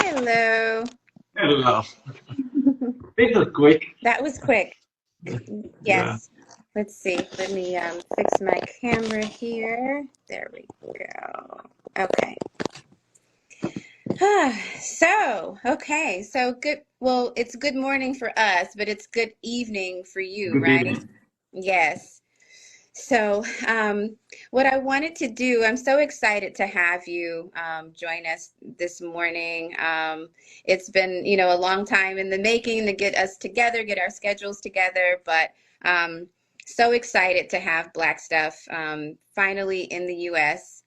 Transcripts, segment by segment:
Hello. Hello. This was quick. That was quick. Yeah. Yes. Let's see. Let me fix my camera here. There we go. Okay. So good. Well, it's good morning for us, but it's good evening for you, Good right? evening. Yes. So, what I wanted to do, I'm so excited to have you join us this morning. It's been, a long time in the making to get us together, get our schedules together, but so excited to have Black Stuff finally in the U.S.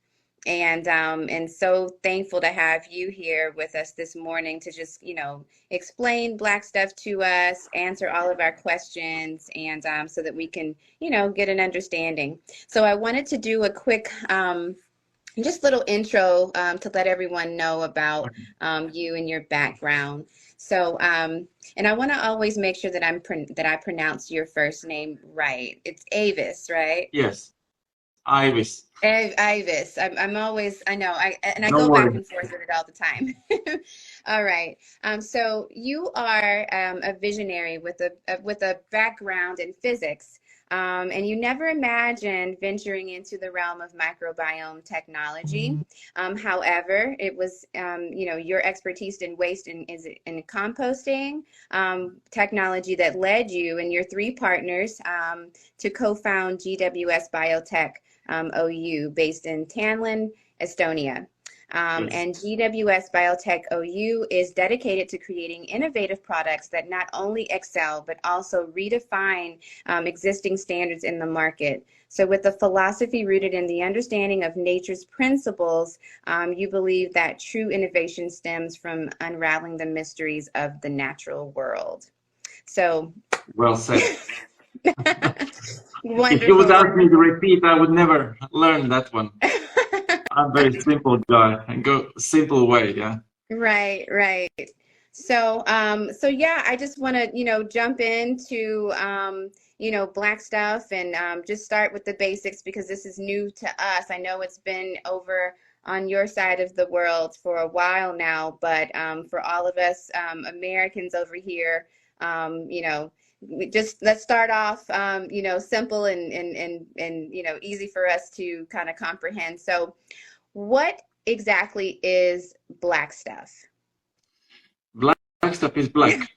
And so thankful to have you here with us this morning to just, explain Black Stuff to us, answer all of our questions, and so that we can get an understanding. So I wanted to do a quick, just little intro to let everyone know about you and your background. So, and I want to always make sure that that I pronounce your first name right. It's Avis, right? Yes, Ivis. Ivis. I'm always, I know, I Don't go back worry. and forth with it all the time. All right. So you are a visionary with a background in physics, and you never imagined venturing into the realm of microbiome technology. However, it was, your expertise in waste and is in composting technology that led you and your three partners to co-found GWS Biotech. OU based in Tallinn, Estonia. Yes. And GWS Biotech OU is dedicated to creating innovative products that not only excel, but also redefine existing standards in the market. So with a philosophy rooted in the understanding of nature's principles, you believe that true innovation stems from unraveling the mysteries of the natural world. So Well said. If you would wonderful. ask me to repeat, I would never learn that one. I'm very simple guy and go simple way, yeah. Right, right. So yeah, I just want to, jump into, Black Stuff and just start with the basics because this is new to us. I know it's been over on your side of the world for a while now, but for all of us Americans over here, just let's start off, simple and easy for us to kind of comprehend. So, what exactly is Black Stuff? Black stuff is black.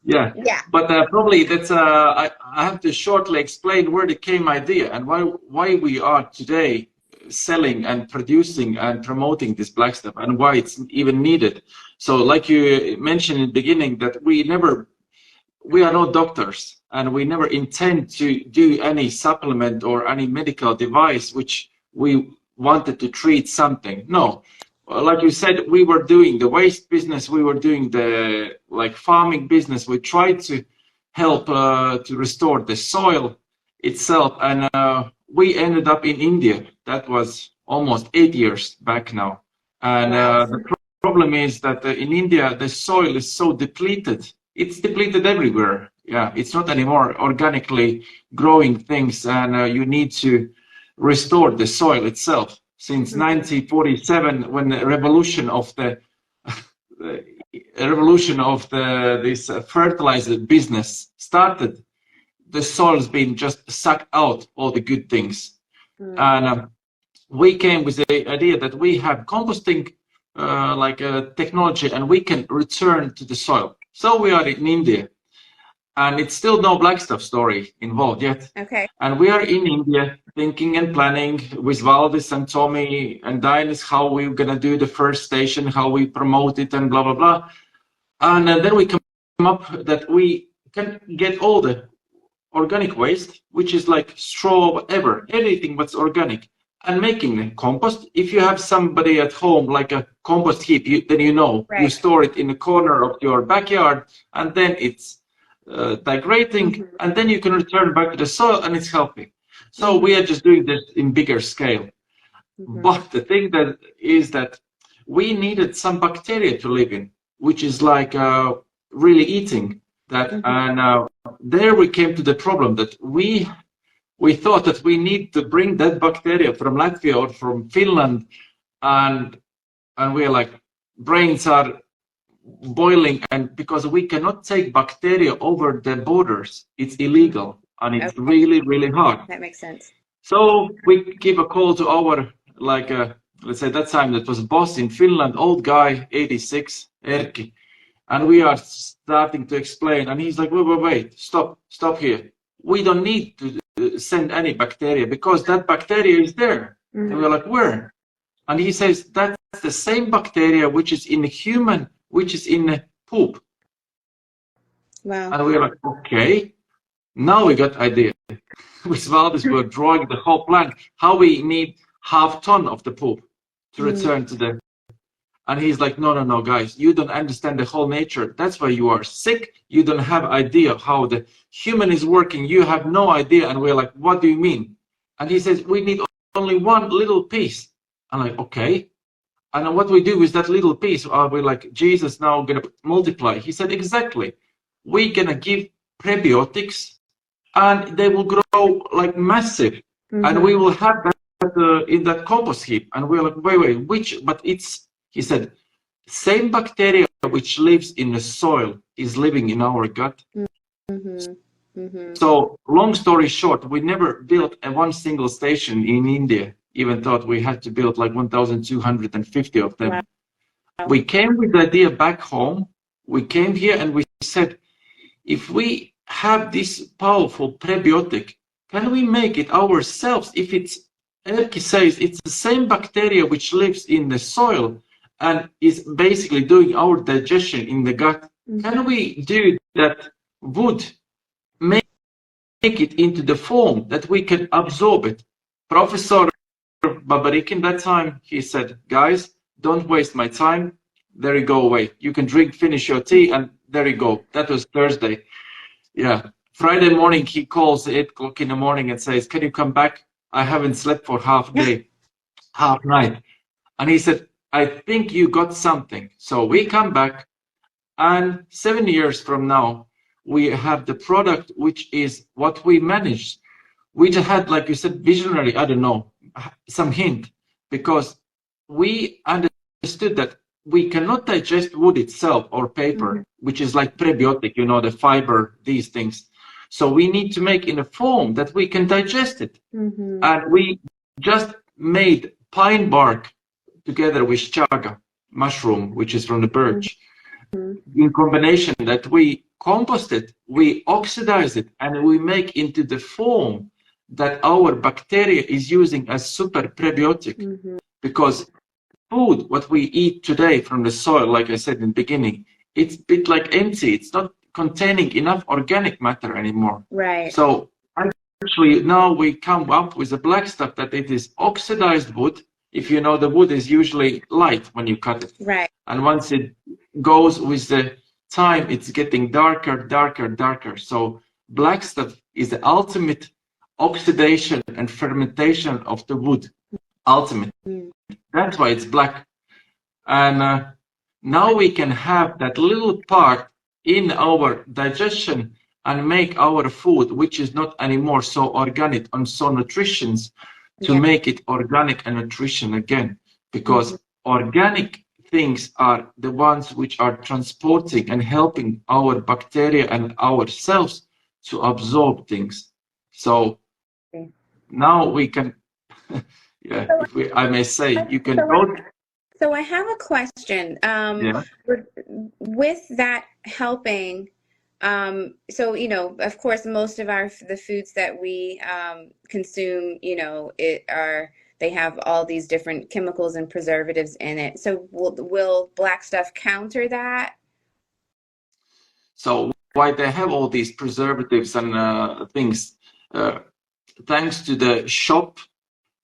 Yeah. Yeah. But probably that's I have to shortly explain where the came idea and why we are today selling and producing and promoting this black stuff and why it's even needed. So like you mentioned in the beginning that we are not doctors and we never intend to do any supplement or any medical device which we wanted to treat something. No, like you said, we were doing the waste business, we were doing the like farming business. We tried to help to restore the soil itself, and we ended up in India. That was almost 8 years back now, and Wow. the problem is that in India the soil is so depleted. It's depleted everywhere. Yeah, it's not anymore organically growing things, and you need to restore the soil itself. Since 1947, when the revolution of the this fertilizer business started, the soil's been just sucked out all the good things, and we came with the idea that we have composting like a technology, and we can return to the soil. So we are in India, and it's still no black stuff story involved yet. Okay. And we are in India thinking and planning with Valdis and Tommy and Dianis how we're gonna do the first station, how we promote it, and blah blah blah. And then we come up that we can get all the organic waste, which is like straw, whatever, anything that's organic, and making the compost. If you have somebody at home like a compost heap, then you Right. you store it in the corner of your backyard, and then it's degrading, and then you can return back to the soil, and it's healthy. So we are just doing this in bigger scale. But the thing that is that we needed some bacteria to live in, which is like really eating that, and there we came to the problem that we thought that we need to bring that bacteria from Latvia or from Finland, and we are like, brains are boiling, and because we cannot take bacteria over the borders, it's illegal, and it's Okay, really hard. that makes sense. So we give a call to our, like, let's say that time that was boss in Finland, old guy, 86, Erkki, and we are starting to explain, and he's like, wait, stop here. We don't need to send any bacteria because that bacteria is there. And we're like, where? And he says, that's the same bacteria which is in a human, which is in a poop. Wow. And we're like, okay, now we got idea. With Valdis, we're drawing the whole plan, how we need half ton of the poop to return to the. And he's like, no, guys, you don't understand the whole nature. That's why you are sick. You don't have idea how the human is working. You have no idea. And we're like, what do you mean? And he says, we need only one little piece. I'm like, okay. And what we do with that little piece, we're like, Jesus now gonna multiply. He said, exactly. We're gonna give prebiotics and they will grow like massive. And we will have that in that compost heap. And we're like, wait, which, but it's, he said, same bacteria which lives in the soil is living in our gut. So long story short, we never built one single station in India, even thought we had to build like 1,250 of them. Wow. We came with the idea back home. We came here and we said, if we have this powerful prebiotic, can we make it ourselves? If it's, Erkki says, it's the same bacteria which lives in the soil and is basically doing our digestion in the gut. Can we do that wood, make it into the form that we can absorb it? Professor Babarikin that time, he said, guys, don't waste my time. There you go away. You can finish your tea, and there you go. That was Thursday. Yeah. Friday morning, he calls 8 o'clock in the morning and says, can you come back? I haven't slept for half day, half night. And he said, I think you got something. So we come back, and 7 years from now, we have the product, which is what we managed. We just had, like you said, visionary, I don't know, some hint, because we understood that we cannot digest wood itself or paper, which is like prebiotic, you know, the fiber, these things. So we need to make in a form that we can digest it. And we just made pine bark together with chaga mushroom, which is from the birch, in combination that we compost it, we oxidize it, and we make into the form that our bacteria is using as super prebiotic. Because food, what we eat today from the soil, like I said in the beginning, it's a bit like empty. It's not containing enough organic matter anymore. Right. So actually now we come up with a black stuff that it is oxidized wood. If you know, the wood is usually light when you cut it. Right. And once it goes with the time, it's getting darker. So black stuff is the ultimate oxidation and fermentation of the wood. Ultimate. That's why it's black. And now we can have that little part in our digestion and make our food, which is not anymore so organic and so nutritious, to make it organic and nutrition again. Because organic things are the ones which are transporting and helping our bacteria and ourselves to absorb things. So now we can, yeah, I may say, you can go. So I have a question. With that helping, so, you know, of course, most of the foods that we consume, you know, they have all these different chemicals and preservatives in it. So will black stuff counter that? So why they have all these preservatives and things, thanks to the shop,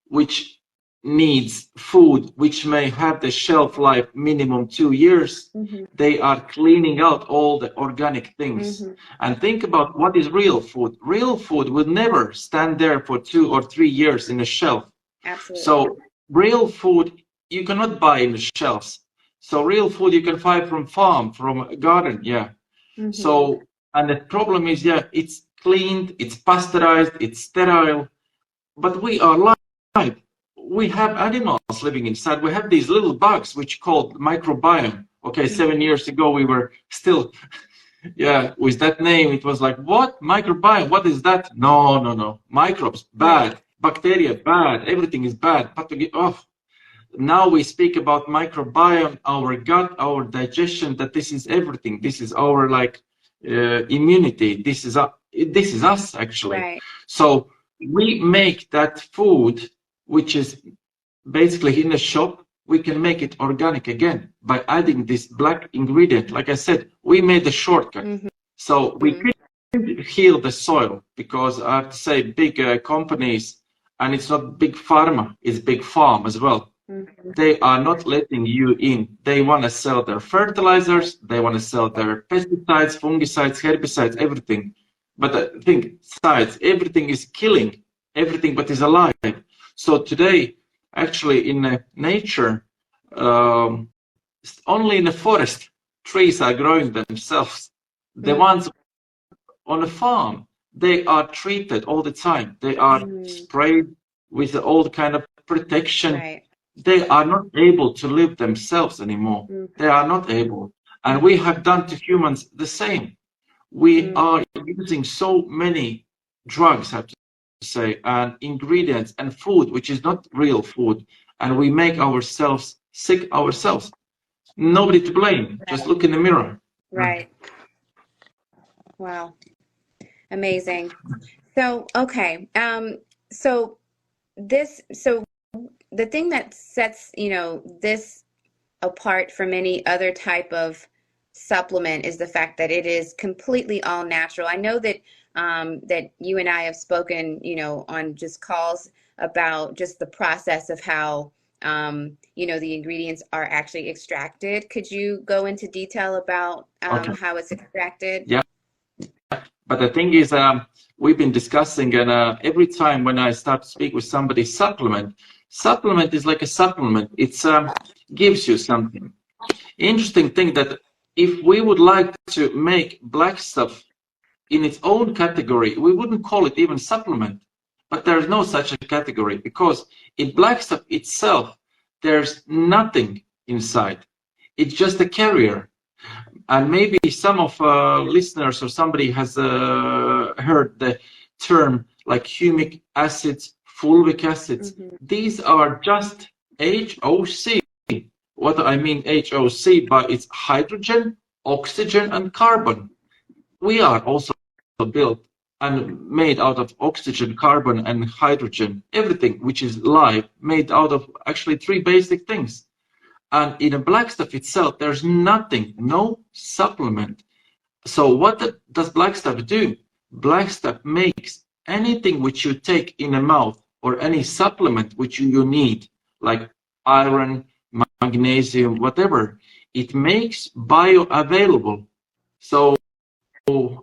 which needs food which may have the shelf life minimum 2 years, they are cleaning out all the organic things. And think about what is real food. Real food will never stand there for 2 or 3 years in a shelf. Absolutely. So real food you cannot buy in the shelves. So real food you can buy from farm, from a garden, So, and the problem is, it's cleaned, it's pasteurized, it's sterile, but we are live. we have animals living inside. We have these little bugs which called microbiome. Okay, 7 years ago we were still, yeah, with that name it was like, what microbiome? What is that? No, no, no. Microbes bad, bacteria bad, everything is bad. Pathogen. Oh, now we speak about microbiome, our gut, our digestion. That this is everything. This is our like immunity. This is us actually. Right. So we make that food, which is basically in a shop, we can make it organic again by adding this black ingredient. Like I said, we made a shortcut. So we can heal the soil, because I have to say big companies, and it's not big pharma, it's big farm as well. They are not letting you in. They want to sell their fertilizers, they want to sell their pesticides, fungicides, herbicides, everything. But I think besides, everything is killing everything but is alive. So today, actually in nature, only in the forest, trees are growing themselves. The ones on a farm, they are treated all the time. They are sprayed with all kind of protection. Right. They are not able to live themselves anymore. They are not able. And we have done to humans the same. We are using so many drugs, I have to say, and ingredients and food, which is not real food. And we make ourselves sick ourselves. Nobody to blame. Just look in the mirror. Right. Wow. Amazing. So, okay. So the thing that sets, this apart from any other type of supplement is the fact that it is completely all natural. I know that that you and I have spoken, on just calls about just the process of how the ingredients are actually extracted. Could you go into detail about how it's extracted? Yeah. But the thing is, we've been discussing, and every time when I start to speak with somebody, supplement is like a supplement. It gives you something. Interesting thing that if we would like to make black stuff in its own category, we wouldn't call it even supplement. But there's no such a category, because in black stuff itself, there's nothing inside. It's just a carrier. And maybe some of listeners or somebody has heard the term like humic acids, fulvic acids. These are just HOC. What I mean HOC, but it's hydrogen, oxygen, and carbon. We are also built and made out of oxygen, carbon, and hydrogen. Everything which is live, made out of actually 3 basic things. And in a black stuff itself, there's nothing, no supplement. So what does black stuff do? Black stuff makes anything which you take in a mouth, or any supplement which you need, like iron, magnesium, whatever, it makes bioavailable. So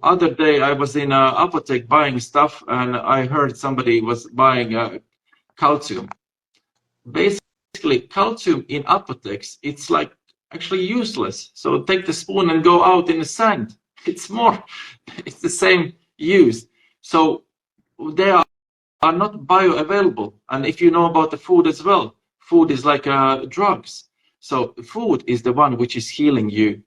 other day I was in an apotheke buying stuff, and I heard somebody was buying calcium. Basically, calcium in apotheques, it's like actually useless. So take the spoon and go out in the sand. It's the same use. So they are not bioavailable. And if you know about the food as well, food is like drugs. So food is the one which is healing you,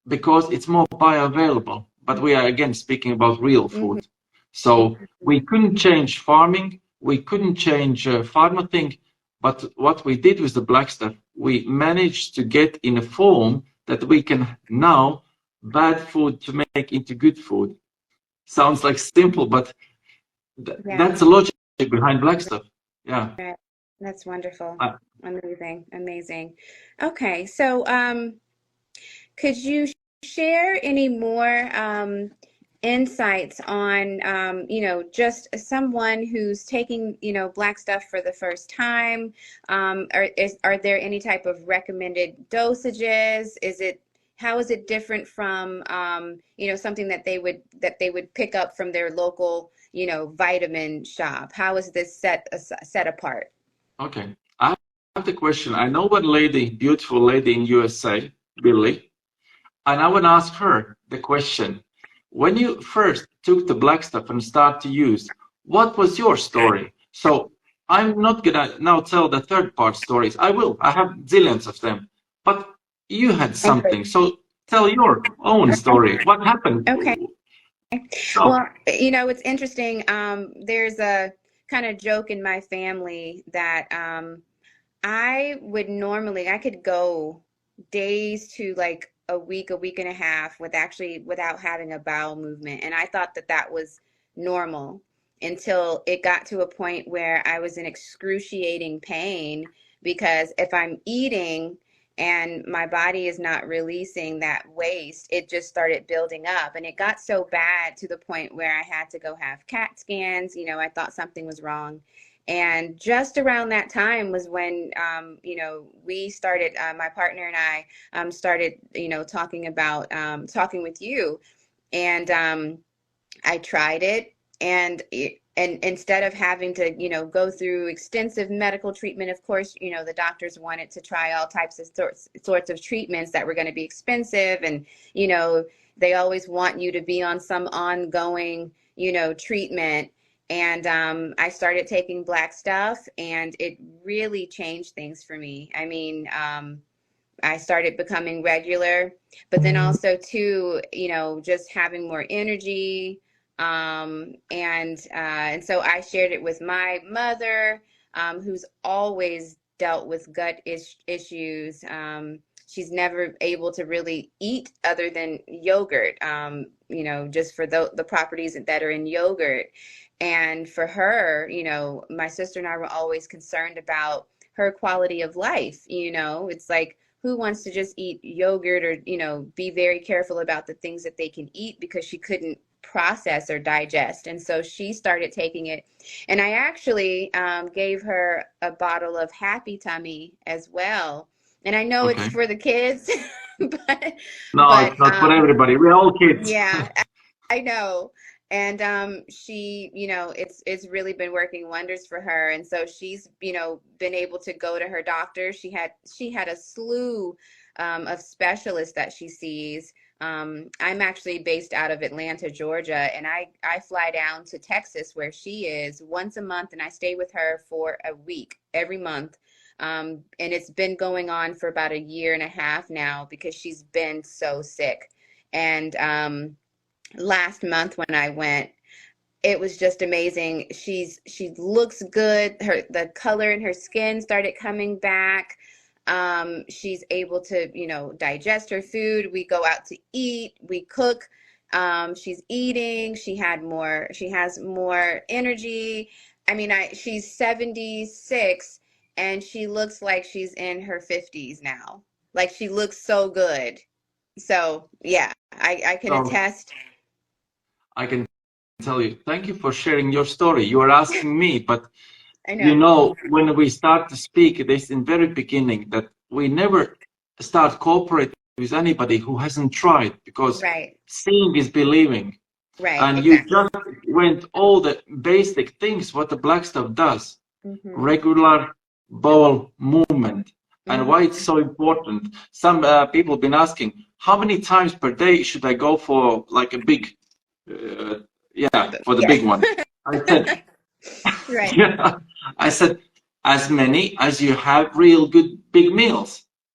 because it's more bioavailable. But we are again speaking about real food. So we couldn't change farming, we couldn't change pharma thing, but what we did with the black stuff, we managed to get in a form that we can now bad food to make into good food. Sounds like simple, but that's the logic behind black stuff. Yeah. Right. That's wonderful. Amazing. Okay, so could you share any more insights on just someone who's taking black stuff for the first time? Are there any type of recommended dosages? How is it different from something that they would pick up from their local vitamin shop? How is this set apart? Okay, I have the question. I know one lady, beautiful lady in USA, Billy, and I want to ask her the question. When you first took the black stuff and started to use, what was your story? So I'm not gonna now tell the third part stories. I will. I have zillions of them. But you had Okay. something. So tell your own story. What happened? Okay. So, Well, it's interesting. There's a kind of joke in my family that I could go days to like a week and a half without having a bowel movement. And I thought that that was normal until it got to a point where I was in excruciating pain because if I'm eating and my body is not releasing that waste, it just started building up. And it got so bad to the point where I had to go have CAT scans. I thought something was wrong. And just around that time was when, we started, my partner and I started, talking about, talking with you. And I tried it. And instead of having to, go through extensive medical treatment, of course, the doctors wanted to try all types of sorts of treatments that were going to be expensive. And, they always want you to be on some ongoing, treatment. And I started taking black stuff, and it really changed things for me. I mean, I started becoming regular, but then also too, just having more energy. And so I shared it with my mother, who's always dealt with gut issues. She's never able to really eat other than yogurt, just for the properties that are in yogurt. And for her, my sister and I were always concerned about her quality of life. It's like, who wants to just eat yogurt or, be very careful about the things that they can eat, because she couldn't process or digest. And so she started taking it. And I actually gave her a bottle of Happy Tummy as well. And I know it's okay. for the kids, but No, it's not for everybody. We're all kids. yeah, I know. And she, it's really been working wonders for her. And so she's, been able to go to her doctor. She had a slew of specialists that she sees. I'm actually based out of Atlanta, Georgia, and I fly down to Texas where she is once a month, and I stay with her for a week every month. And it's been going on for about a year and a half now because she's been so sick. And last month when I went, it was just amazing. She looks good. The color in her skin started coming back. She's able to, digest her food. We go out to eat, we cook. She's eating. She has more energy. I mean, she's 76 and she looks like she's in her 50s now. Like, she looks so good. So yeah, I can So attest. I can tell you, thank you for sharing your story. You are asking me, but I know. when we start to speak, this in very beginning that we never start cooperating with anybody who hasn't tried, because Right. seeing is believing. Right. And you Exactly. just went all the basic things what the black stuff does. Mm-hmm. Regular bowel movement. And Mm-hmm. why it's so important. Some people have been asking, how many times per day should I go for like a big, for the Yeah. big one? I said, Right. yeah, I said, as many as you have real good big meals.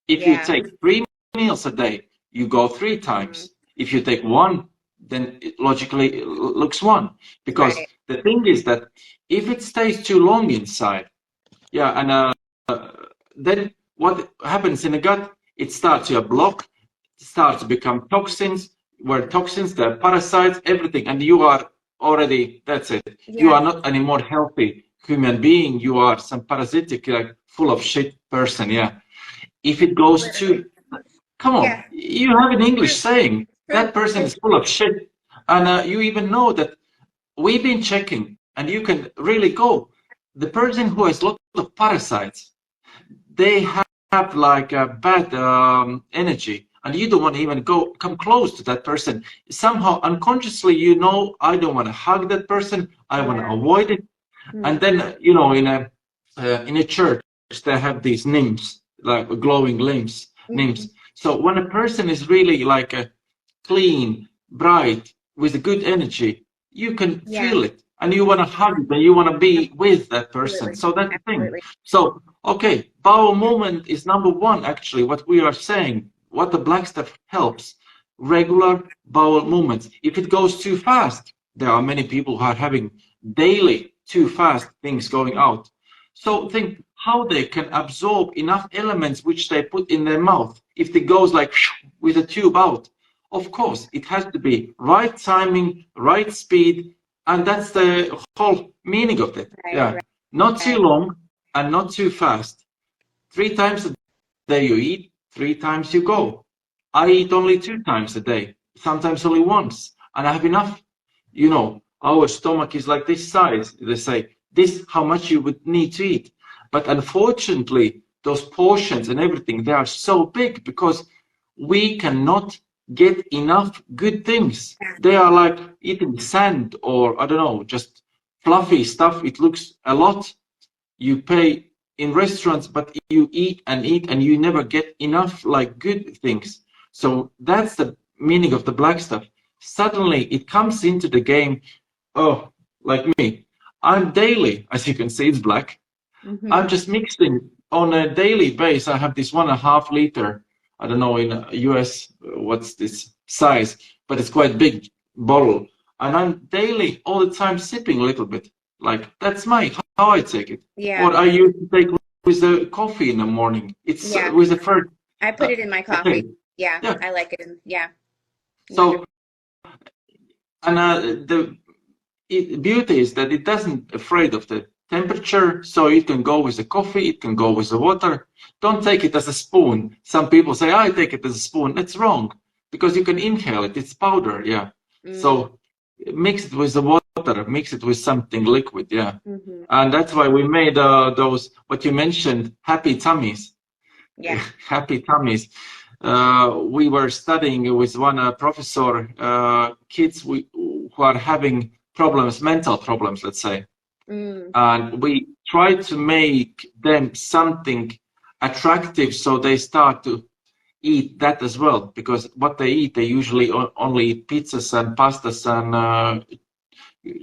If you Yeah. take 3 meals a day, you go 3 times. If you take one, then it logically looks one. Because Right. the thing is that if it stays too long inside, and then what happens in the gut? It starts to block, it starts to become toxins, where toxins, the parasites, everything, and you are already, that's it. You Yeah. are not any more healthy human being. You are some parasitic, like full of shit person. Yeah. If it goes Literally. to, come on, Yeah. you have an English True. saying True. that person is full of shit, and you even know that we've been checking, and you can really go. The person who has lots of parasites, they have like a bad energy, and you don't want to even come close to that person. Somehow unconsciously, I don't want to hug that person. I want to Yeah. avoid it. And Mm-hmm. then in a church they have these names, like glowing Mm-hmm. names. So when a person is really like a clean, bright, with a good energy, you can Yeah. feel it. and you want to hug it and you want to be with that person. Absolutely. So that's the thing. Absolutely. So, okay, bowel movement is number one, actually, what we are saying, what the black stuff helps. Regular bowel movements. If it goes too fast, there are many people who are having daily too fast things going out. So think how they can absorb enough elements which they put in their mouth. If it goes like with a tube out, of course, it has to be right timing, right speed, and that's the whole meaning of it. Right, Yeah, right, not too right. long and not too fast. 3 times a day you eat, 3 times you go. I eat only 2 times a day, sometimes only once, and I have enough. You know, our stomach is like this size. They say this how much you would need to eat, but unfortunately, those portions and everything they are so big because we cannot get enough good things. They are like eating sand or I don't know, just fluffy stuff. It looks a lot. You pay in restaurants, but you eat and eat and you never get enough like good things. So that's the meaning of the black stuff. Suddenly it comes into the game. Oh, like me, I'm daily, as you can see, it's black. I'm just mixing on a daily base. I have this 1.5 liter. I don't know in US what's this size, but it's quite big bottle. And I'm daily all the time sipping a little bit. Like that's how I take it. Yeah. Or I used to take with the coffee in the morning. It's Yeah. with the first. I put it in my coffee. Okay. Yeah, Yeah. I like it. Yeah. So, and the beauty is that it doesn't afraid of the temperature, so it can go with the coffee, it can go with the water. Don't take it as a spoon. Some people say, I take it as a spoon. That's wrong, because you can inhale it. It's powder, yeah. So mix it with the water, mix it with something liquid, yeah. And that's why we made those, what you mentioned, happy tummies. Yeah. Happy tummies. We were studying with one professor, kids who are having problems, mental problems, let's say. And we try to make them something attractive so they start to eat that as well, because what they eat, they usually only eat pizzas and pastas and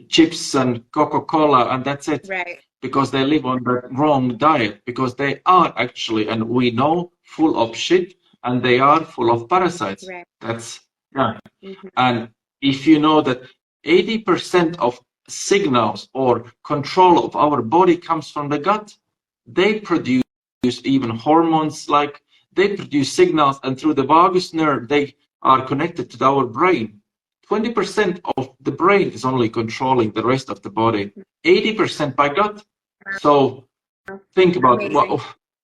chips and Coca-Cola, and that's it. Right. Because they live on the wrong diet, because they are actually, and we know, full of shit, and they are full of parasites. Right. That's, yeah. And if you know that 80% of signals or control of our body comes from the gut, they produce even hormones, like they produce signals, and through the vagus nerve, they are connected to our brain. 20% of the brain is only controlling the rest of the body, 80% by gut. So think about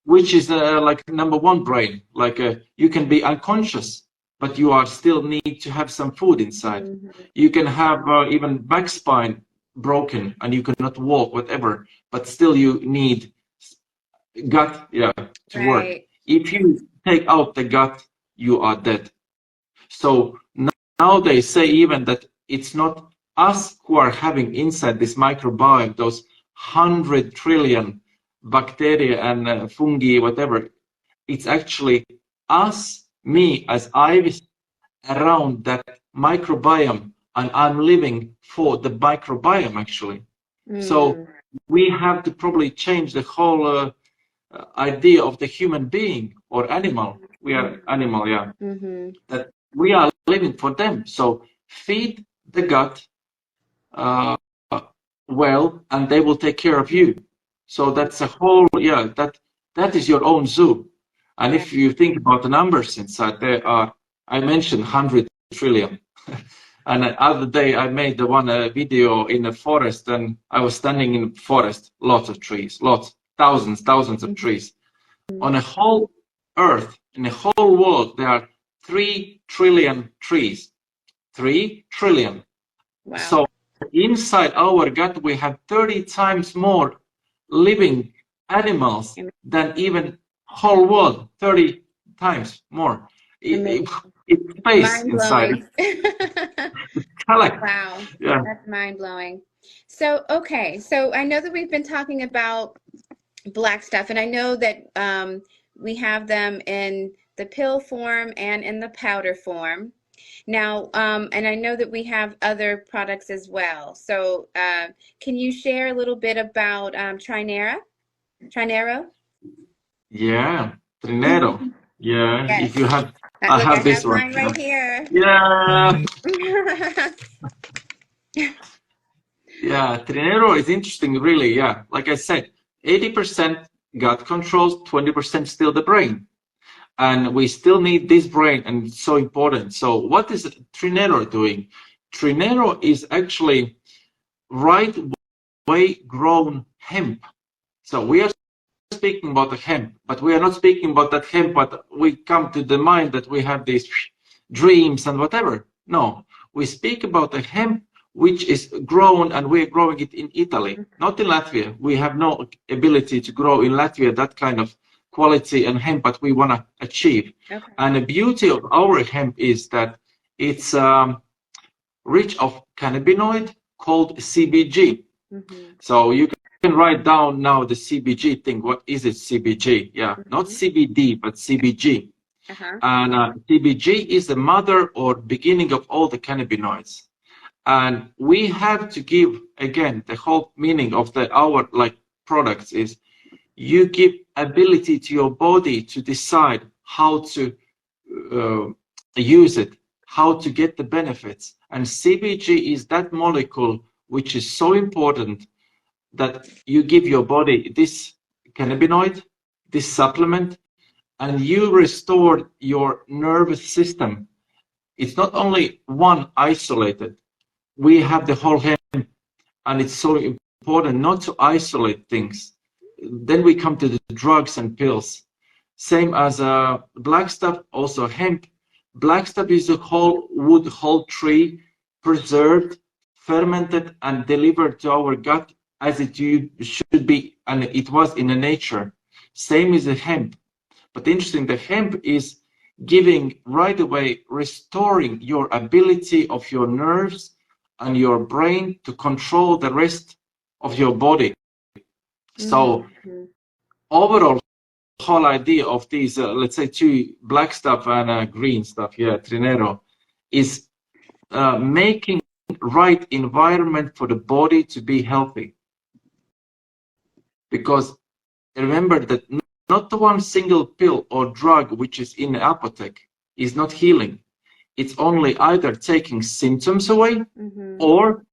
which is like number one brain. Like you can be unconscious, but you are still need to have some food inside. You can have even back spine broken and you cannot walk, whatever, but still you need gut, yeah, to work. If you take out the gut, you are dead. So now they say even that it's not us who are having inside this microbiome those 100 trillion bacteria and fungi, whatever. It's actually us, me as Ivis, around that microbiome, and I'm living for the microbiome actually. So we have to probably change the whole idea of the human being or animal. We are animal, yeah. That we are living for them. So feed the gut well, and they will take care of you. So that's a whole, yeah, that is your own zoo. And if you think about the numbers inside, there are, I mentioned 100 trillion. And the other day I made the one video in a forest, and I was standing in the forest, lots of trees, lots, thousands of trees. On a whole earth, in the whole world, there are 3 trillion trees. 3 trillion. Wow. So inside our gut, we have 30 times more living animals than even whole world, 30 times more. It's space inside. Wow, yeah. That's mind-blowing. So, okay, so I know that we've been talking about black stuff, and I know that we have them in the pill form and in the powder form. Now, and I know that we have other products as well. So, can you share a little bit about Trinera? Trinero? Yeah, Trinero. Yeah, Yes. if you have, I Look, I have this have one. mine right here. Yeah, yeah. Trinero is interesting, really. Yeah, like I said, 80% gut controls, 20% still the brain. And we still need this brain, and it's so important. So what is Trinero doing? Trinero is actually right way grown hemp. So we are speaking about the hemp, but we are not speaking about that hemp, but we come to the mind that we have these dreams and whatever. No, we speak about the hemp which is grown, and we're growing it in Italy, not in Latvia. We have no ability to grow in Latvia that kind of quality and hemp, but we want to achieve. Okay. And the beauty of our hemp is that it's rich of cannabinoid called CBG. So you can write down now the CBG thing. What is it, CBG? Yeah, not CBD, but CBG. And CBG is the mother or beginning of all the cannabinoids. And we have to give, again, the whole meaning of our like products is you give ability to your body to decide how to use it, how to get the benefits. And CBG is that molecule which is so important that you give your body this cannabinoid, this supplement, and you restore your nervous system. It's not only one isolated. We have the whole hemp, and it's so important not to isolate things. Then we come to the drugs and pills. Same as black stuff, also hemp. Black stuff is a whole wood, whole tree, preserved, fermented, and delivered to our gut as it should be, and it was in the nature. Same is the hemp. But interesting, the hemp is giving right away, restoring your ability of your nerves and your brain to control the rest of your body. So overall, whole idea of these, let's say, two black stuff and green stuff, yeah, Trinero, is making right environment for the body to be healthy. Because remember that not the one single pill or drug which is in the apothec is not healing. It's only either taking symptoms away or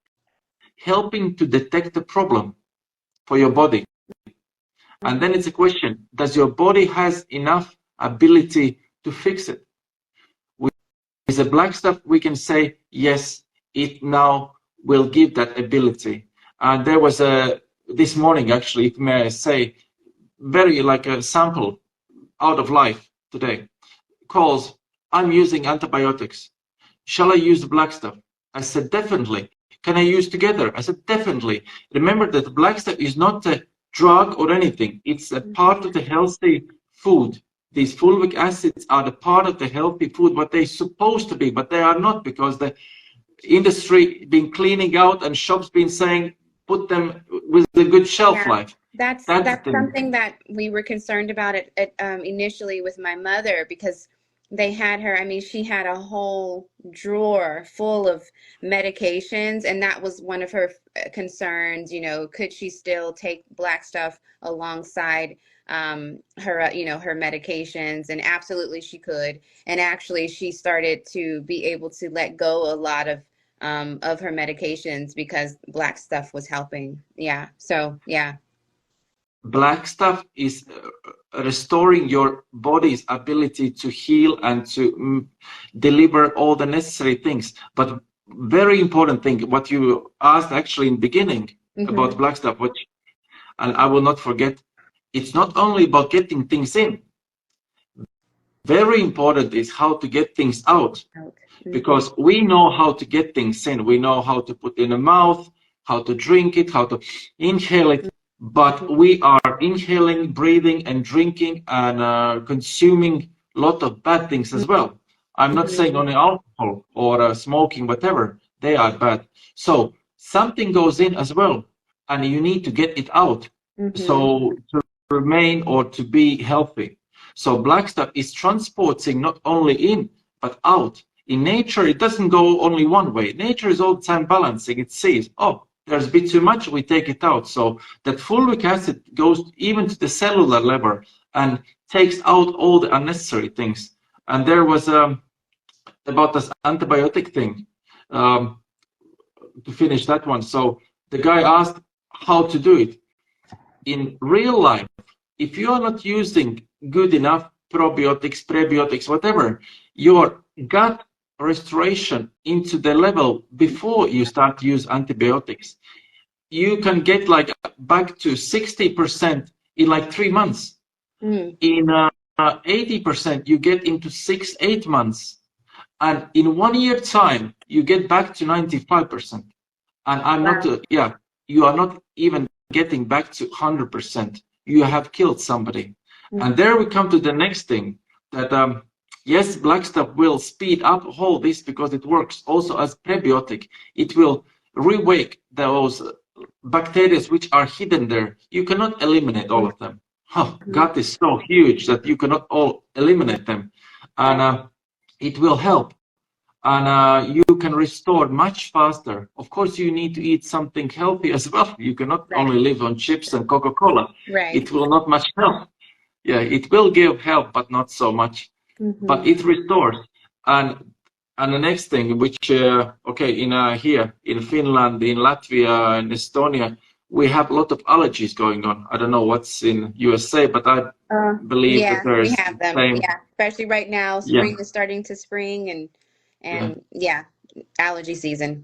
helping to detect the problem for your body. And then it's a question, does your body has enough ability to fix it? With the black stuff, we can say, yes, it now will give that ability. And there was this morning, actually, if may I say, very like a sample out of life today, calls, I'm using antibiotics. Shall I use the black stuff? I said, definitely. Can I use together? I said, definitely. Remember that the black stuff is not a drug or anything. It's a part of the healthy food. These fulvic acids are the part of the healthy food, what they're supposed to be, but they are not, because the industry been cleaning out and shops been saying, put them with a good shelf life. That's something that we were concerned about initially with my mother, because they had her, I mean, she had a whole drawer full of medications, and that was one of her concerns, you know, could she still take black stuff alongside her, you know, her medications? And absolutely she could. And actually she started to be able to let go a lot of her medications because black stuff was helping. Yeah. So, yeah. Black stuff is restoring your body's ability to heal and to deliver all the necessary things. But very important thing, what you asked actually in the beginning about black stuff, which, and I will not forget, it's not only about getting things in. Very important is how to get things out. Because we know how to get things in. We know how to put in the mouth, how to drink it, how to inhale it. But we are inhaling, breathing, and drinking and consuming a lot of bad things as well. I'm not saying only alcohol or smoking, whatever. They are bad. So something goes in as well, and you need to get it out. So to remain or to be healthy. So black stuff is transporting not only in, but out. In nature, it doesn't go only one way. Nature is all the time balancing. It says, oh, there's a bit too much, we take it out. So that fulvic acid goes even to the cellular level and takes out all the unnecessary things. And there was about this antibiotic thing, to finish that one. So the guy asked how to do it. In real life, if you are not using good enough probiotics, prebiotics, whatever, your gut restoration into the level before you start to use antibiotics, you can get like back to 60% in like 3 months. In 80%, you get into 6-8 months. And in 1 year time, you get back to 95%. And I'm not, you are not even getting back to 100%. You have killed somebody. And there we come to the next thing, that yes, black stuff will speed up all this because it works also as prebiotic. It will rewake those bacteria which are hidden there. You cannot eliminate all of them. Gut is so huge that you cannot all eliminate them. And it will help. And you can restore much faster. Of course, you need to eat something healthy as well. You cannot only live on chips and Coca-Cola. It will not much help. Yeah, it will give help, but not so much. But it restores. And the next thing, which in here in Finland, in Latvia, and Estonia, we have a lot of allergies going on. I don't know what's in USA, but I believe that there's we have them. Yeah, especially right now. Spring is starting to spring, and allergy season.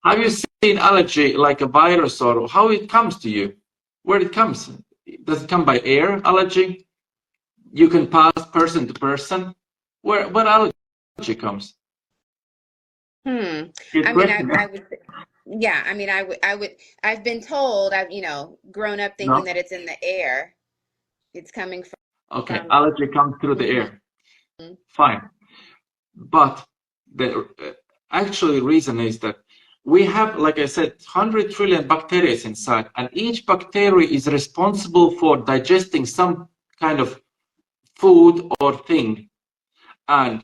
Have you seen allergy like a virus, or how it comes to you? Where it comes? Does it come by air allergy? You can pass person to person. What allergy comes? I mean, I've been told, I've grown up thinking that it's in the air. It's coming from. Okay, allergy comes through the air. Fine. But the actual reason is that we have, like I said, 100 trillion bacteria inside, and each bacteria is responsible for digesting some kind of food or thing. And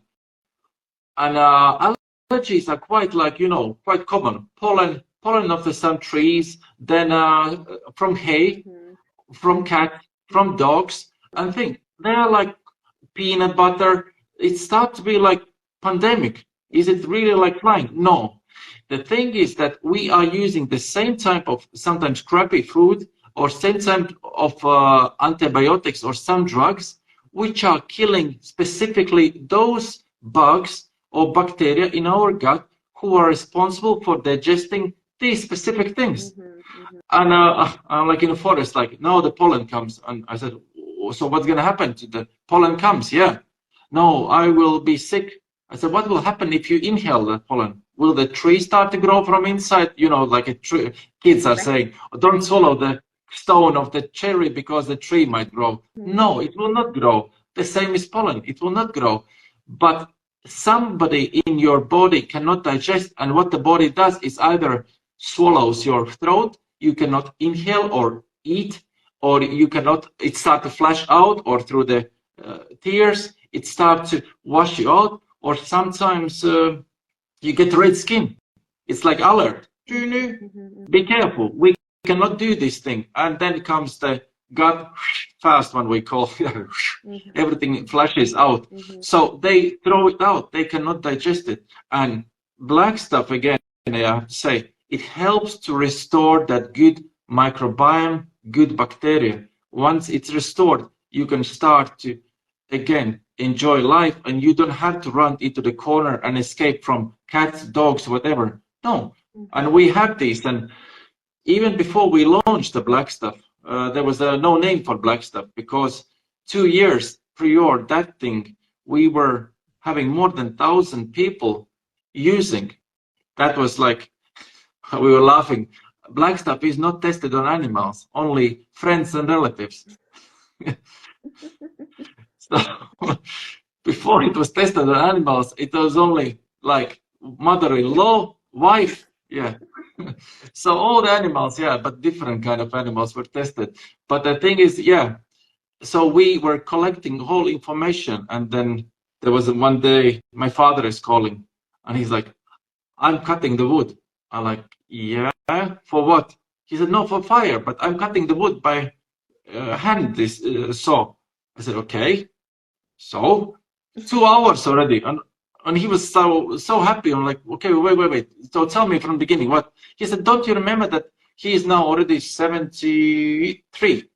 allergies are quite quite common. Pollen of the some trees, then from hay, from cats, from dogs, and things. They are like peanut butter. It starts to be like pandemic. Is it really like flying? No. The thing is that we are using the same type of sometimes crappy food or same type of antibiotics or some drugs which are killing specifically those bugs or bacteria in our gut who are responsible for digesting these specific things. And like in the forest, like now the pollen comes, and I said, so what's going to happen to the pollen comes? Yeah. No, I will be sick. I said, what will happen if you inhale the pollen? Will the tree start to grow from inside? Like a tree. Kids are saying, don't swallow the stone of the cherry because the tree might grow. No, it will not grow. The same is pollen. It will not grow. But somebody in your body cannot digest, and what the body does is either swallows your throat, you cannot inhale or eat, or you cannot, it starts to flash out, or through the tears, it starts to wash you out, or sometimes you get red skin. It's like alert. Be careful. We cannot do this thing. And then comes the gut fast one, we call it. Everything flashes out. So they throw it out. They cannot digest it. And black stuff, again, I have to say, it helps to restore that good microbiome, good bacteria. Once it's restored, you can start to, again, enjoy life, and you don't have to run into the corner and escape from cats, dogs, whatever. No. And we have these. And even before we launched the black stuff, there was no name for black stuff, because 2 years prior that thing, we were having more than 1,000 people using. That was like, we were laughing. Black stuff is not tested on animals, only friends and relatives. So before it was tested on animals, it was only like mother-in-law, wife, So all the animals, but different kind of animals were tested. But the thing is, so we were collecting whole information, and then there was one day my father is calling and he's like, I'm cutting the wood. I'm like, yeah, for what? He said, no, for fire, but I'm cutting the wood by hand, this saw. I said, okay. So 2 hours already. And he was so happy. I'm like, okay, wait. So tell me from the beginning what? He said, don't you remember that he is now already 73?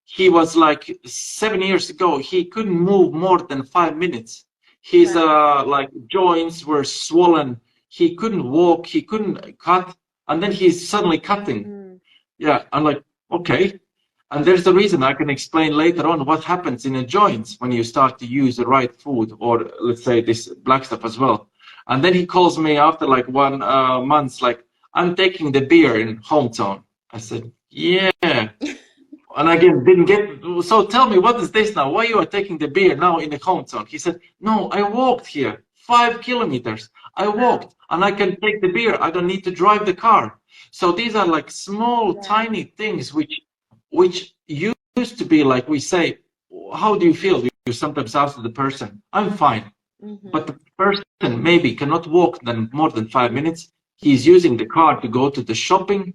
He was like 7 years ago, he couldn't move more than 5 minutes. His like joints were swollen. He couldn't walk, he couldn't cut, and then he's suddenly cutting. Yeah, I'm like, okay. And there's the reason I can explain later on what happens in the joints when you start to use the right food, or let's say this black stuff as well. And then he calls me after like 1 month, like, I'm taking the beer in hometown. I said, yeah. And again, didn't get, so tell me, what is this now? Why you are taking the beer now in the hometown? He said, no, I walked here 5 kilometers. I walked and I can take the beer. I don't need to drive the car. So these are like small, tiny things which used to be like, we say, how do you feel? You sometimes ask the person, I'm fine. But the person maybe cannot walk more than 5 minutes. He's using the car to go to the shopping.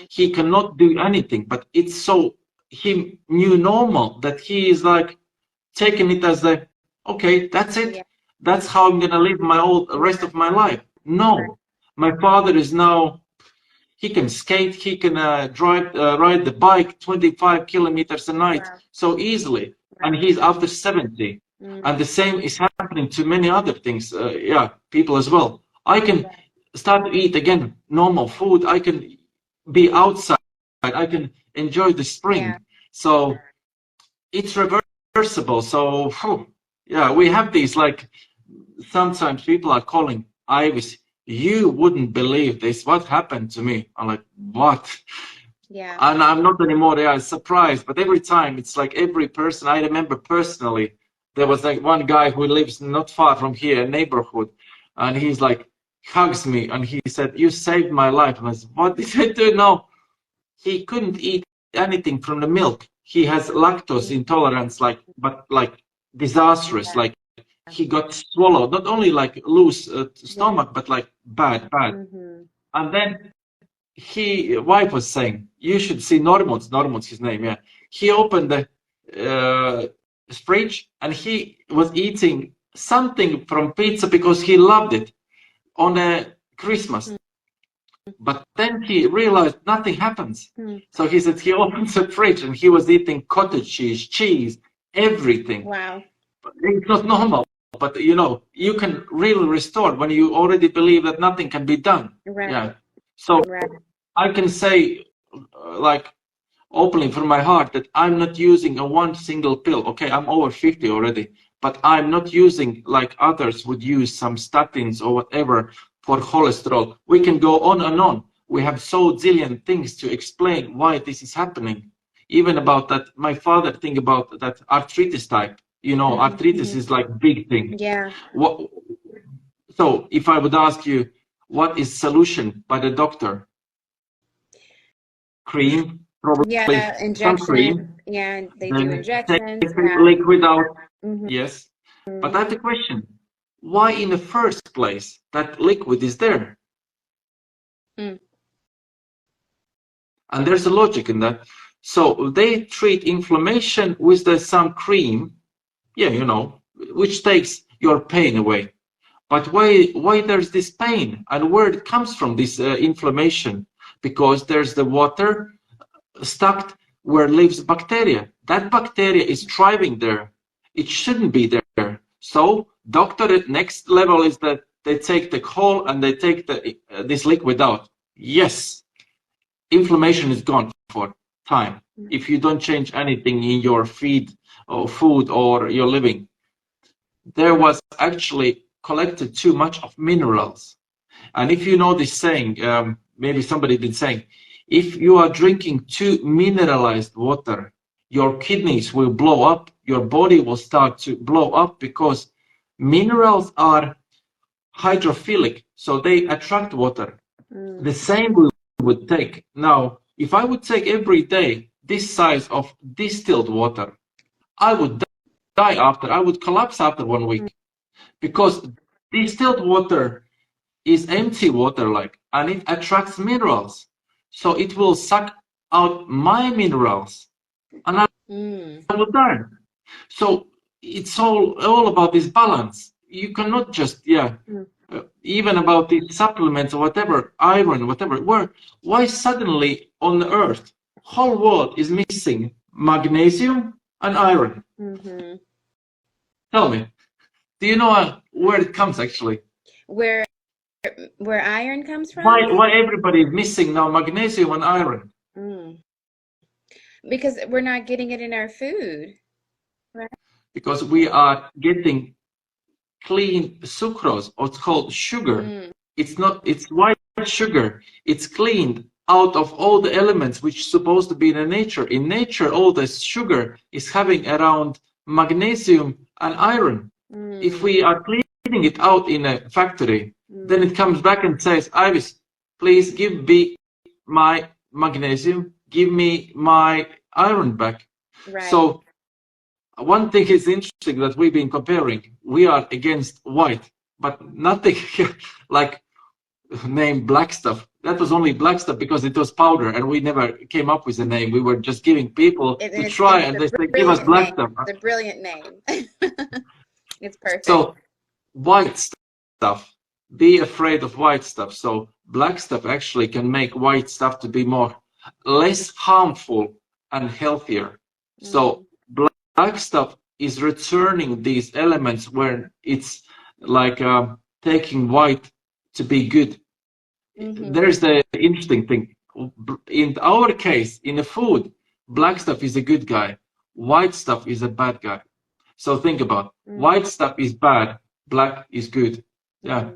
He cannot do anything, but it's so he knew normal that he is like taking it as a, okay, that's it. Yeah. That's how I'm gonna live my rest of my life. No, my father is now, he can skate, he can ride the bike 25 kilometers a night so easily, and he's after 70. And the same is happening to many other things, people as well. I can start to eat again normal food. I can be outside. I can enjoy the spring. So it's reversible. So we have these, like, sometimes people are calling, Ivis, you wouldn't believe this. What happened to me? I'm like, what? Yeah. And I'm not anymore surprised. But every time, it's like every person I remember personally. There was like one guy who lives not far from here, a neighborhood, and he's like, hugs me, and he said, you saved my life. And I said, what did I do? No, he couldn't eat anything from the milk. He has lactose intolerance, but disastrous. Like, he got swallowed, not only like loose stomach, but like bad. And then wife was saying, you should see Normund's his name, yeah. He opened the fridge and he was eating something from pizza because he loved it on a Christmas. But then he realized nothing happens. So he said he opens the fridge and he was eating cottage cheese, everything. Wow. It's not normal, but you can really restore when you already believe that nothing can be done. Right. Yeah. So I can say, like, openly from my heart, that I'm not using one single pill. Okay, I'm over 50 already, but I'm not using like others would use some statins or whatever for cholesterol. We can go on and on. We have so zillion things to explain why this is happening. Even about that, my father think about that arthritis type. Arthritis is like big thing. Yeah. So if I would ask you, what is solution by the doctor? Cream. Probably injection. Some cream. Yeah, they do injections. Liquid out. Yes. But I have the question, why in the first place that liquid is there? And there's a logic in that. So they treat inflammation with some cream, which takes your pain away. But why there's this pain, and where it comes from, this inflammation? Because there's the water stuck where lives bacteria. That bacteria is thriving there. It shouldn't be there. So doctor at next level is that they take the coal and they take this liquid out. Yes, inflammation is gone for time if you don't change anything in your feed or food or your living. There was actually collected too much of minerals. And if you know this saying, maybe somebody been saying, if you are drinking too mineralized water, your kidneys will blow up, your body will start to blow up, because minerals are hydrophilic, so they attract water. The same we would take. Now, if I would take every day this size of distilled water, I would die after. I would collapse after 1 week because distilled water is empty water, like, and it attracts minerals. So it will suck out my minerals, and I will die. So it's all about this balance. You cannot just even about these supplements or whatever, iron, whatever. Why suddenly on the earth, whole world is missing magnesium and iron? Tell me, do you know where it comes actually? Where iron comes from? Why everybody is missing now magnesium and iron? Because we're not getting it in our food, right? Because we are getting clean sucrose, or it's called sugar. It's white sugar. It's cleaned out of all the elements which is supposed to be in nature. In nature, all the sugar is having around magnesium and iron. If we are cleaning it out in a factory, then it comes back and says, Ivis, please give me my magnesium, give me my iron back. Right. So one thing is interesting that we've been comparing. We are against white, but nothing like name black stuff. That was only black stuff because it was powder, and we never came up with a name. We were just giving people to try, and they said, give us black stuff. It's a brilliant name. It's perfect. So white stuff, be afraid of white stuff. So black stuff actually can make white stuff to be less harmful and healthier. So black stuff is returning these elements where it's like taking white to be good. There's the interesting thing. In our case, in the food, black stuff is a good guy. White stuff is a bad guy. So think about white stuff is bad, black is good. Yeah.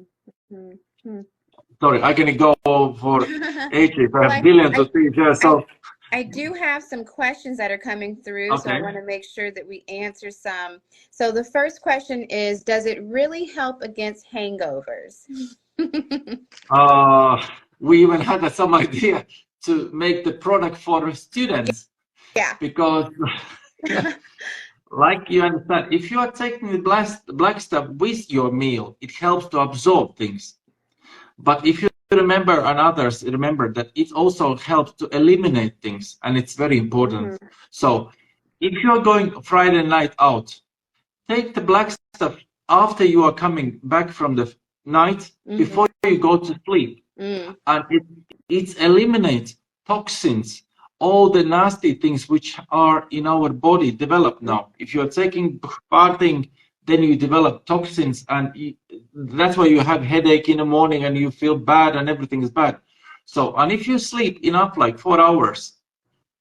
Sorry, I can go for ages. I have billions of things. Yeah, so I do have some questions that are coming through, so I want to make sure that we answer some. So the first question is, does it really help against hangovers? We even had some idea to make the product for students. Yeah. Because like you understand, if you are taking the black stuff with your meal, it helps to absorb things. But if you remember, and others remember, that it also helps to eliminate things, and it's very important. So if you're going Friday night out, take the black stuff after you are coming back from the night, before you go to sleep, and it eliminates toxins, all the nasty things which are in our body develop now. If you're taking partying, then you develop toxins, and that's why you have headache in the morning and you feel bad and everything is bad. So, and if you sleep enough, like 4 hours,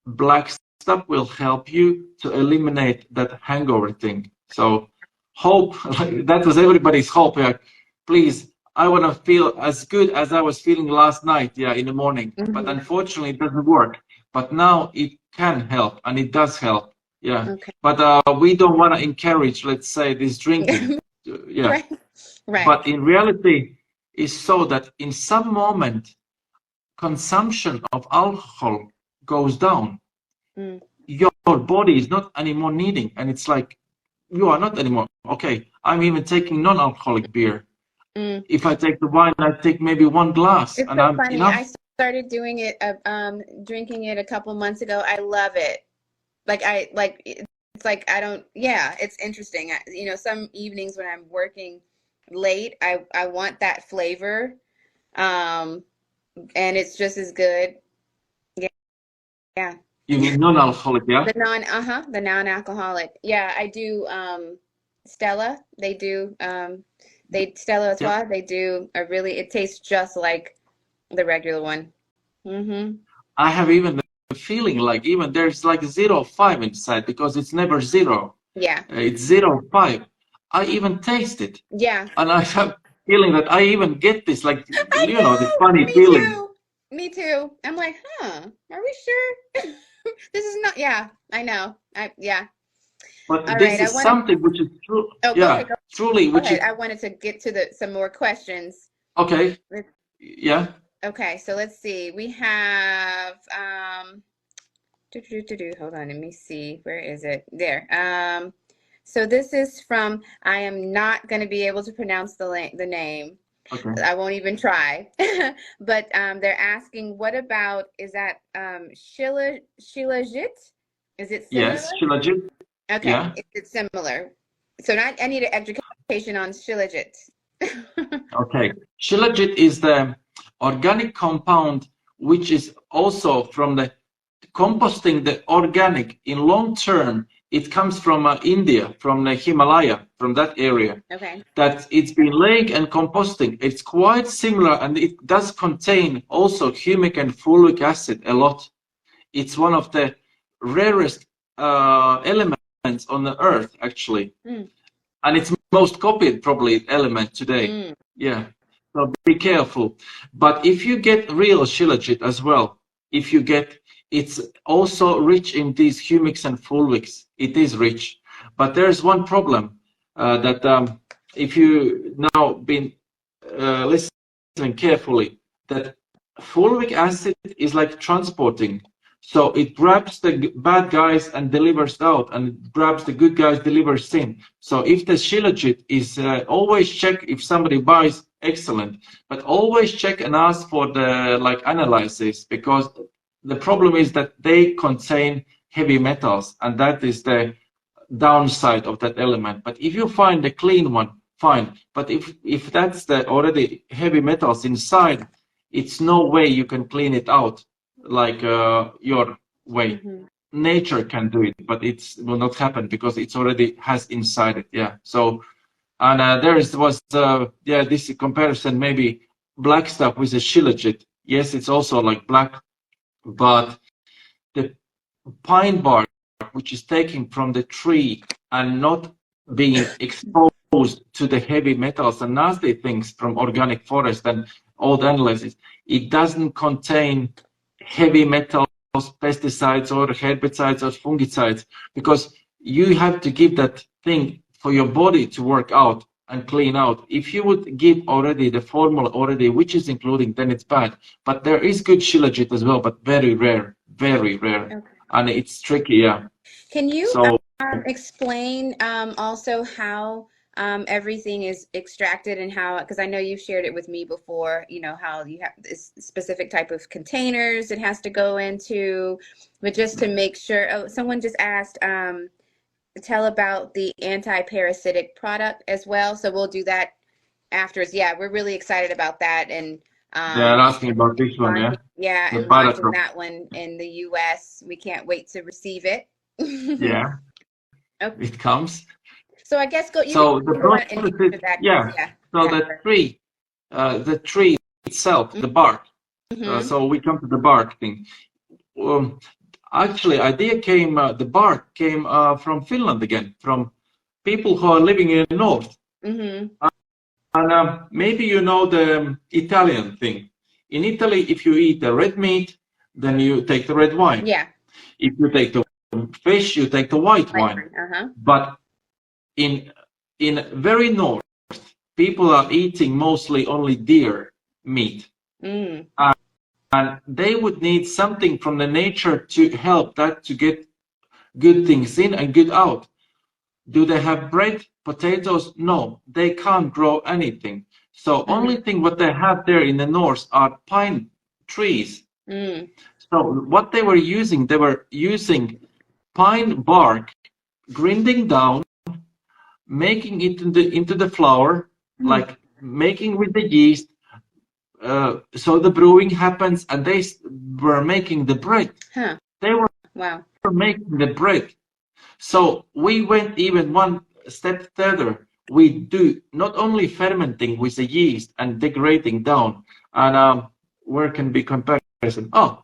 black stuff will help you to eliminate that hangover thing. So hope, that was everybody's hope. Yeah. Please, I want to feel as good as I was feeling last night, in the morning. But unfortunately, it doesn't work. But now it can help, and it does help. Yeah. Okay. But we don't want to encourage, let's say, this drinking. Yeah. Right. But in reality, it's so that in some moment, consumption of alcohol goes down. Your body is not anymore needing, and it's like, you are not anymore. Okay, I'm even taking non-alcoholic beer. If I take the wine, I take maybe 1 glass. It's and so I'm funny. enough. I started doing it, drinking it a couple months ago. I love it. It's like, I don't, it's interesting. Some evenings when I'm working late, I want that flavor. And it's just as good. Yeah. You mean non-alcoholic, yeah? The non-alcoholic. Yeah, I do Stella. They do Stella Artois. They do it tastes just like the regular one. I have even the feeling like even there's like 0.5 inside, because it's never zero. Yeah. It's 0.5. I even taste it. Yeah. And I have feeling that I even get this, like, this funny feeling. Me too. I'm like, are we sure? This is not, I know. But all this is something which is true. Truly, which is. I wanted to get to some more questions. Okay. Yeah. Okay, so let's see. We have hold on, let me see. Where is it? There. So this is from, I am not going to be able to pronounce the name. Okay. I won't even try. But they're asking, what about, is that Shilajit? Is it similar? Yes, Shilajit. Okay, Yeah. is it similar? So I need an education on Shilajit. Okay. Shilajit is the organic compound which is also from the composting the organic in long term. It comes from India, from the Himalaya, from that area. Okay. That it's been laying and composting. It's quite similar, and it does contain also humic and fulvic acid a lot. It's one of the rarest elements on the earth, actually. And it's most copied probably element today. Yeah, so be careful. But if you get real shilajit as well, if you get, it's also rich in these humics and fulvics. It is rich, but there's one problem that if you now been listening carefully, that fulvic acid is like transporting. So it grabs the bad guys and delivers out, and it grabs the good guys, delivers in. So if the shilajit is, always check if somebody buys, excellent, but always check and ask for the like analysis, because the problem is that they contain heavy metals, and that is the downside of that element. But if you find a clean one, fine. But if that's the already heavy metals inside, it's no way you can clean it out like your way. Nature can do it, but it will not happen because it's already has inside it. Yeah. So, and yeah, this comparison, maybe black stuff with a shilajit. Yes, it's also like black, but the pine bark, which is taken from the tree and not being exposed to the heavy metals and nasty things from organic forest and all the analysis, it doesn't contain heavy metals, pesticides or herbicides or fungicides, because you have to give that thing for your body to work out and clean out. If you would give already the formula already, which is including, then it's bad. But there is good shilajit as well, but very rare, okay. And it's tricky. Yeah. Can you explain also how everything is extracted, and how, because I know you've shared it with me before, you know, how you have this specific type of containers it has to go into, but just to make sure. Oh, someone just asked, tell about the anti-parasitic product as well. So we'll do that afterwards. Yeah, we're really excited about that. And they're asking about this one, yeah? Yeah, and launching that one in the US. We can't wait to receive it. Yeah. Okay. It comes. So I guess So the process is, yeah. So the tree itself, the bark. So we come to the bark thing. Actually, idea came, the bark came from Finland again, from people who are living in the north. And maybe you know the Italian thing. In Italy, if you eat the red meat, then you take the red wine. Yeah. If you take the fish, you take the white wine. But in very north, people are eating mostly only deer meat. And they would need something from the nature to help that to get good things in and good out. Do they have bread, potatoes? No, they can't grow anything. So only thing what they have there in the north are pine trees. So what they were using pine bark, grinding down, making it into the flour, like making with the yeast. So the brewing happens, and they were making the bread. They were making the bread. So we went even one step further. We do not only fermenting with the yeast and degrading down, and where can be comparison? Oh,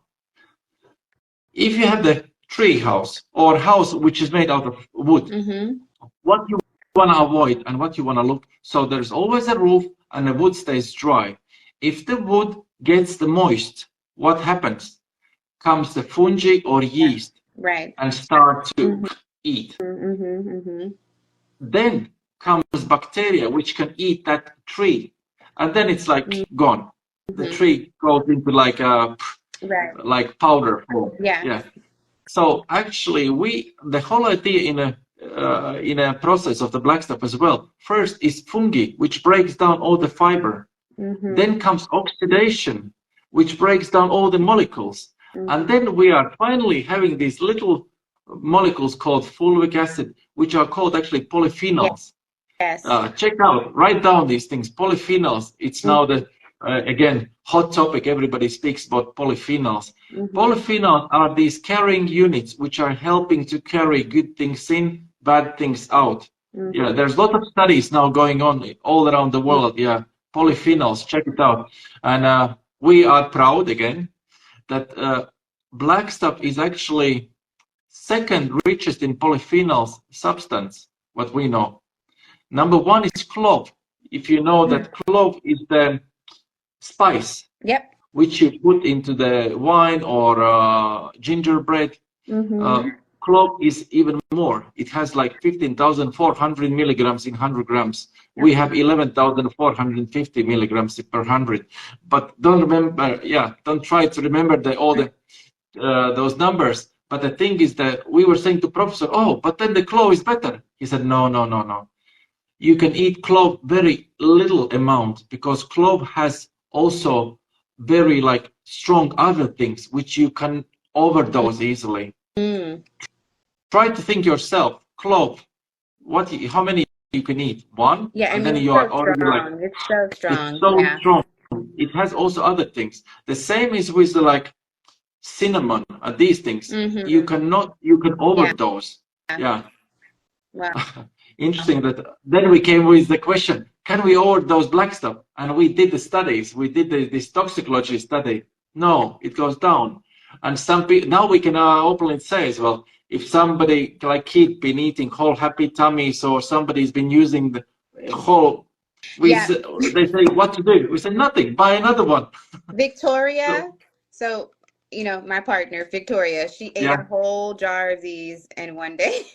if you have the tree house or house which is made out of wood, what you want to avoid and what you want to look. So there's always a roof, and the wood stays dry. If the wood gets the moist, what happens? Comes the fungi or yeast, and start to eat. Then comes bacteria which can eat that tree, and then it's like gone. The tree goes into like a like powder form. Yeah. So actually, the whole idea in a in a process of the black stuff as well. First is fungi, which breaks down all the fiber. Then comes oxidation, which breaks down all the molecules. And then we are finally having these little molecules called fulvic acid, which are called actually polyphenols. Yes. Check out, write down these things. Polyphenols, it's now the, again, hot topic. Everybody speaks about polyphenols. Polyphenols are these carrying units which are helping to carry good things in, bad things out. Yeah, there's a lot of studies now going on all around the world. Yeah, polyphenols, check it out. And we are proud again that black stuff is actually second richest in polyphenols substance, what we know. Number one is clove. If you know that clove is the spice, which you put into the wine or gingerbread. Clove is even more. It has like 15,400 milligrams in 100 grams. We have 11,450 milligrams per 100. But don't remember, don't try to remember all the those numbers. But the thing is that we were saying to professor, oh, but then the clove is better. He said, no, no, no, no. You can eat clove very little amount because clove has also very like strong other things which you can overdose easily. Try to think yourself, clove, how many you can eat? One? Yeah, and then you are already strong. Like, it's so strong. It's so strong. It has also other things. The same is with the like cinnamon and these things. You can overdose. Yeah. Wow. Interesting that then we came with the question, can we overdose black stuff? And we did the studies. We did this toxicology study. No, it goes down. And some people, now we can openly say as well, if somebody like kid been eating whole happy tummies or somebody's been using the whole, they say what to do. We say nothing, buy another one. Victoria, so you know, my partner, Victoria, she ate a whole jar of these in one day.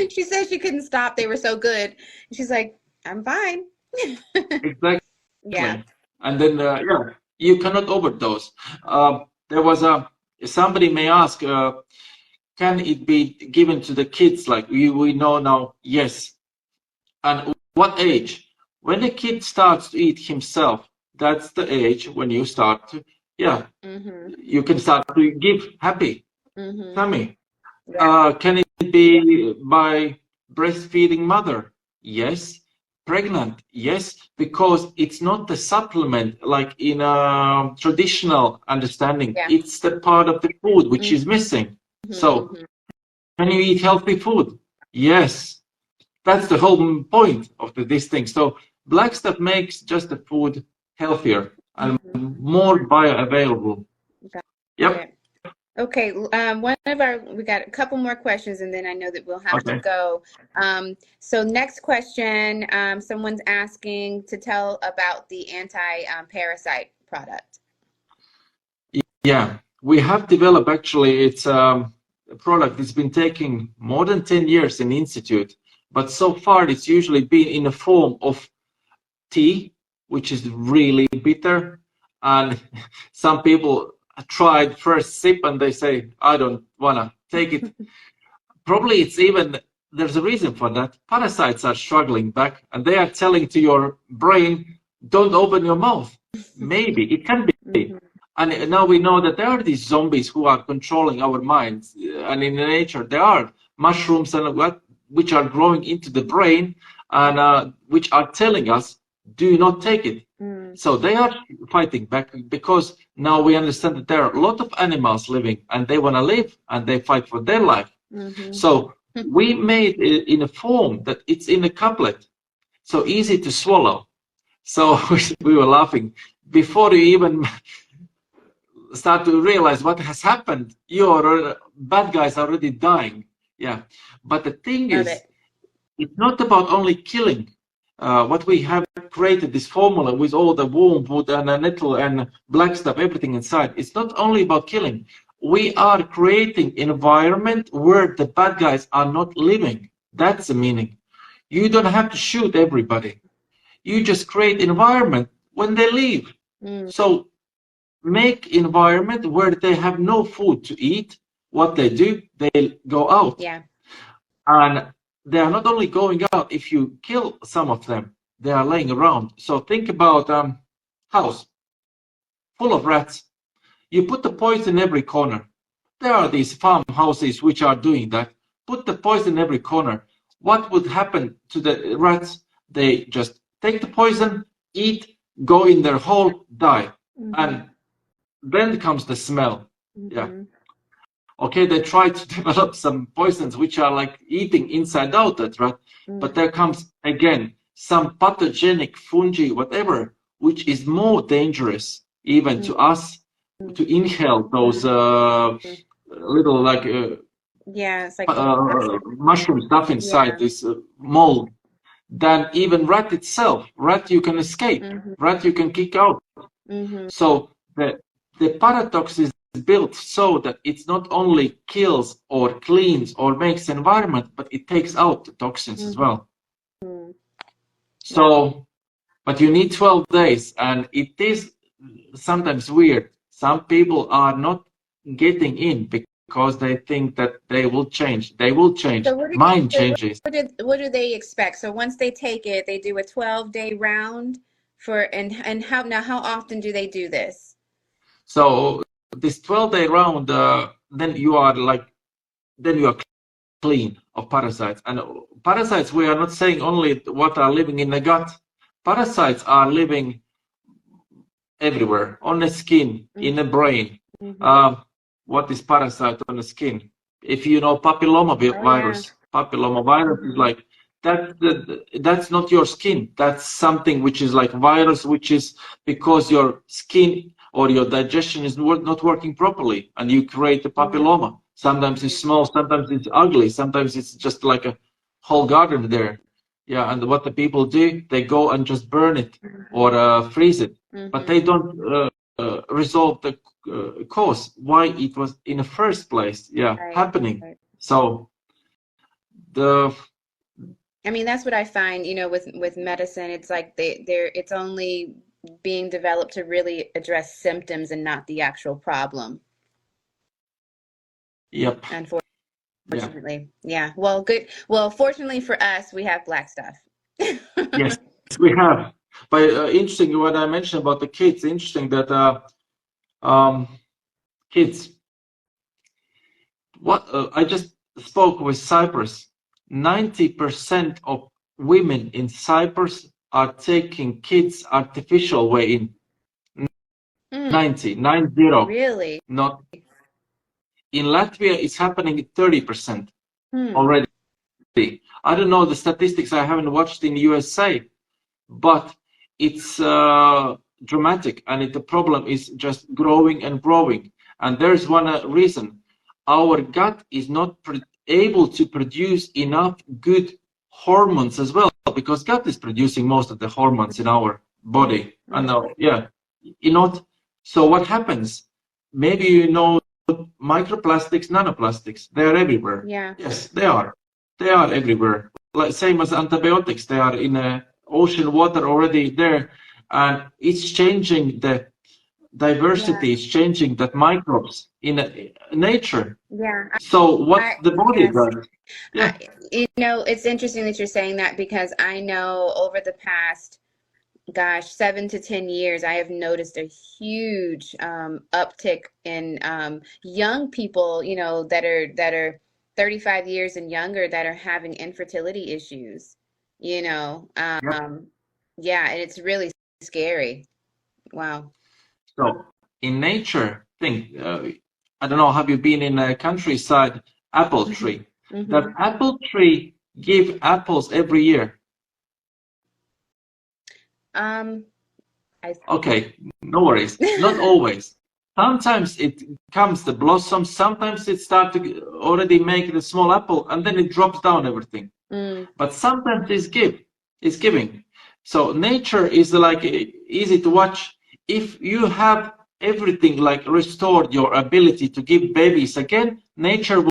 She said she couldn't stop. They were so good. She's like, I'm fine. Exactly. Yeah. And then, you cannot overdose. There was somebody may ask, can it be given to the kids? Like we know now, yes. And what age? When the kid starts to eat himself, that's the age when you start to, you can start to give happy tummy. Can it be by breastfeeding mother? Yes. Pregnant? Yes, because it's not the supplement like in a traditional understanding. It's the part of the food which is missing. So can you eat healthy food? Yes. That's the whole point of this thing. So black stuff makes just the food healthier and more bioavailable. Yep. Okay, we got a couple more questions and then I know that we'll have to go. So next question, someone's asking to tell about the anti-parasite product. Yeah, we have developed actually, it's a product that's been taking more than 10 years in the institute, but so far it's usually been in the form of tea, which is really bitter, and some people tried first sip and they say, I don't wanna take it. Probably it's even, there's a reason for that. Parasites are struggling back and they are telling to your brain, don't open your mouth. Maybe, it can be. And now we know that there are these zombies who are controlling our minds. And in nature, there are mushrooms and which are growing into the brain and which are telling us, do not take it. So they are fighting back because now we understand that there are a lot of animals living and they want to live and they fight for their life. So we made it in a form that it's in a caplet, so easy to swallow. So we were laughing. Before you even start to realize what has happened, your bad guys are already dying. Yeah. But the thing is, it's not about only killing. What we have created, this formula with all the wormwood and nettle and black stuff, everything inside, it's not only about killing. We are creating an environment where the bad guys are not living. That's the meaning. You don't have to shoot everybody. You just create environment when they leave. So make environment where they have no food to eat. What they do, they go out. And they are not only going out, if you kill some of them, they are laying around. So think about house full of rats. You put the poison every corner. There are these farmhouses which are doing that. Put the poison every corner. What would happen to the rats? They just take the poison, eat, go in their hole, die. And then comes the smell. Yeah. Okay, they try to develop some poisons which are like eating inside out that rat, but there comes again some pathogenic fungi, whatever, which is more dangerous even to us to inhale those little like yeah, it's like mushroom stuff inside this mold than even rat itself. Rat you can escape, rat you can kick out. So the paradox is built so that it's not only kills or cleans or makes environment, but it takes out the toxins as well. So, but you need 12 days, and it is sometimes weird. Some people are not getting in because they think that they will change. They will change. So Mind changes. What do they expect? So once they take it, they do a 12-day round for, and how often do they do this? So this 12-day round, then you are clean of parasites. And parasites, we are not saying only what are living in the gut. Parasites are living everywhere, on the skin, in the brain. What is parasite on the skin? If you know papillomavirus, papillomavirus is like that's not your skin. That's something which is like virus, which is because your skin or your digestion is not working properly, and you create a papilloma. Sometimes it's small, sometimes it's ugly, sometimes it's just like a whole garden there. Yeah, and what the people do, they go and just burn it or freeze it, but they don't resolve the cause, why it was in the first place, happening. Right. So I mean, that's what I find, you know, with medicine. It's like it's only being developed to really address symptoms and not the actual problem. Yep. Unfortunately. Yeah. Well, good. Well, fortunately for us, we have black stuff. Yes, we have. But interesting what I mentioned about the kids. Interesting that kids. What I just spoke with Cyprus. 90% of women in Cyprus are taking kids artificial way in. 90. Really? Not in Latvia. It's happening at 30% already. I don't know the statistics. I haven't watched in USA, but it's dramatic, and the problem is just growing and growing. And there's one reason: our gut is not able to produce enough good hormones as well, because gut is producing most of the hormones in our body. And so what happens? Maybe you know microplastics, nanoplastics. They are everywhere. Yeah. Yes, they are. They are everywhere. Like same as antibiotics, they are in ocean water already there, and it's changing the diversity. It's changing that microbes in nature. Yeah. So what the body does. Yeah. You know, it's interesting that you're saying that, because I know over the past, 7 to 10 years, I have noticed a huge uptick in young people, you know, that are 35 years and younger, that are having infertility issues, you know. And it's really scary. Wow. So in nature, I don't know, have you been in a countryside apple tree? That apple tree give apples every year. Okay, no worries. Not always. Sometimes it comes the blossom, sometimes it starts to already make the small apple, and then it drops down everything. But sometimes it's giving. So nature is like easy to watch. If you have everything like restored your ability to give babies again, nature will